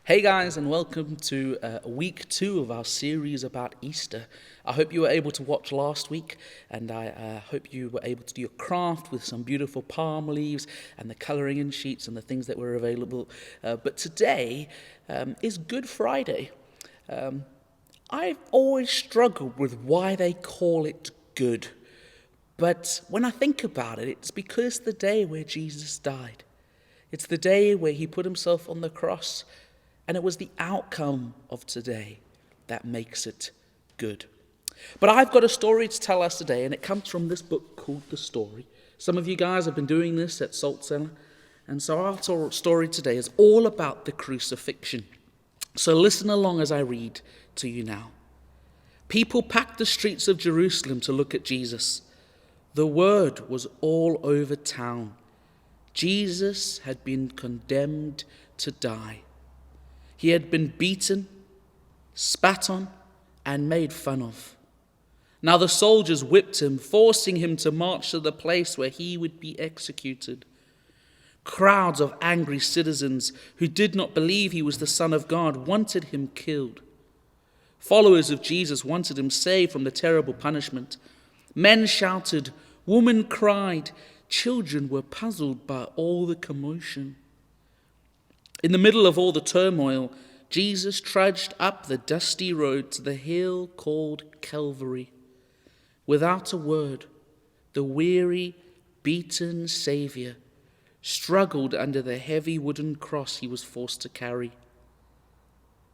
Hey guys, and welcome to week 2 of our series about Easter. I hope you were able to watch last week, and I hope you were able to do your craft with some beautiful palm leaves and the colouring in sheets and the things that were available. But today is Good Friday. I've always struggled with why they call it good. But when I think about it, it's because it's the day where Jesus died. It's the day where he put himself on the cross. And it was the outcome of today that makes it good. But I've got a story to tell us today, and it comes from this book called The Story. Some of you guys have been doing this at Cellar, and so our story today is all about the crucifixion. So listen along as I read to you now. People packed the streets of Jerusalem to look at Jesus. The word was all over town. Jesus had been condemned to die. He had been beaten, spat on, and made fun of. Now the soldiers whipped him, forcing him to march to the place where he would be executed. Crowds of angry citizens who did not believe he was the Son of God wanted him killed. Followers of Jesus wanted him saved from the terrible punishment. Men shouted, women cried, children were puzzled by all the commotion. In the middle of all the turmoil, Jesus trudged up the dusty road to the hill called Calvary. Without a word, the weary, beaten Savior struggled under the heavy wooden cross he was forced to carry.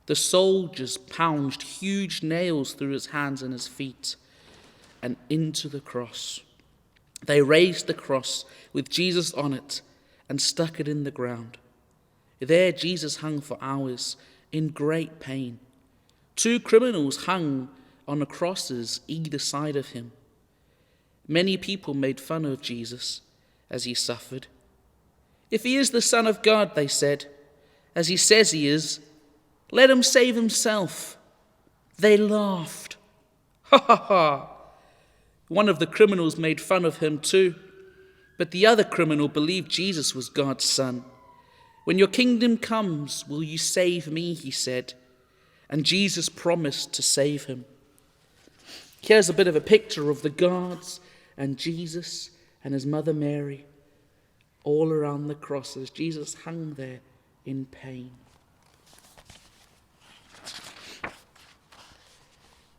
The soldiers pounded huge nails through his hands and his feet and into the cross. They raised the cross with Jesus on it and stuck it in the ground. There Jesus hung for hours in great pain. 2 criminals hung on the crosses either side of him. Many people made fun of Jesus as he suffered. If he is the Son of God, they said, as he says he is, let him save himself. They laughed. Ha ha ha. One of the criminals made fun of him too, but the other criminal believed Jesus was God's son. When your kingdom comes, will you save me, he said. And Jesus promised to save him. Here's a bit of a picture of the guards and Jesus and his mother Mary all around the cross as Jesus hung there in pain.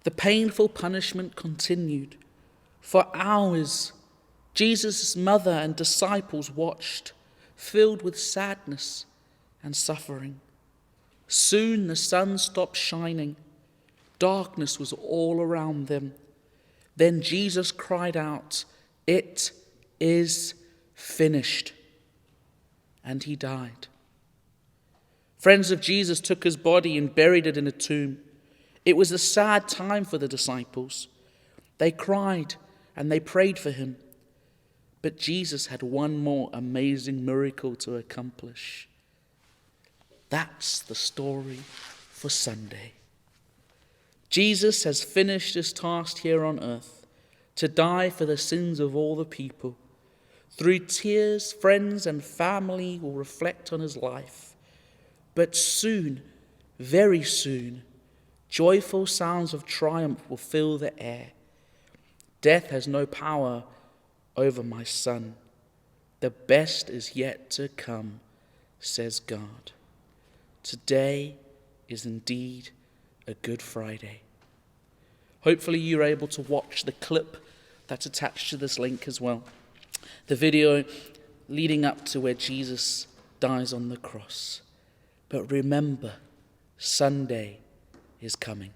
The painful punishment continued. For hours, Jesus' mother and disciples watched, filled with sadness and suffering. Soon the sun stopped shining. Darkness was all around them. Then Jesus cried out, "It is finished." And he died. Friends of Jesus took his body and buried it in a tomb. It was a sad time for the disciples. They cried and they prayed for him. But Jesus had one more amazing miracle to accomplish. That's the story for Sunday. Jesus has finished his task here on earth to die for the sins of all the people. Through tears, friends and family will reflect on his life. But soon, very soon, joyful sounds of triumph will fill the air. Death has no power over my son. The best is yet to come, says God. Today is indeed a Good Friday. Hopefully you're able to watch the clip that's attached to this link as well. The video leading up to where Jesus dies on the cross. But remember, Sunday is coming.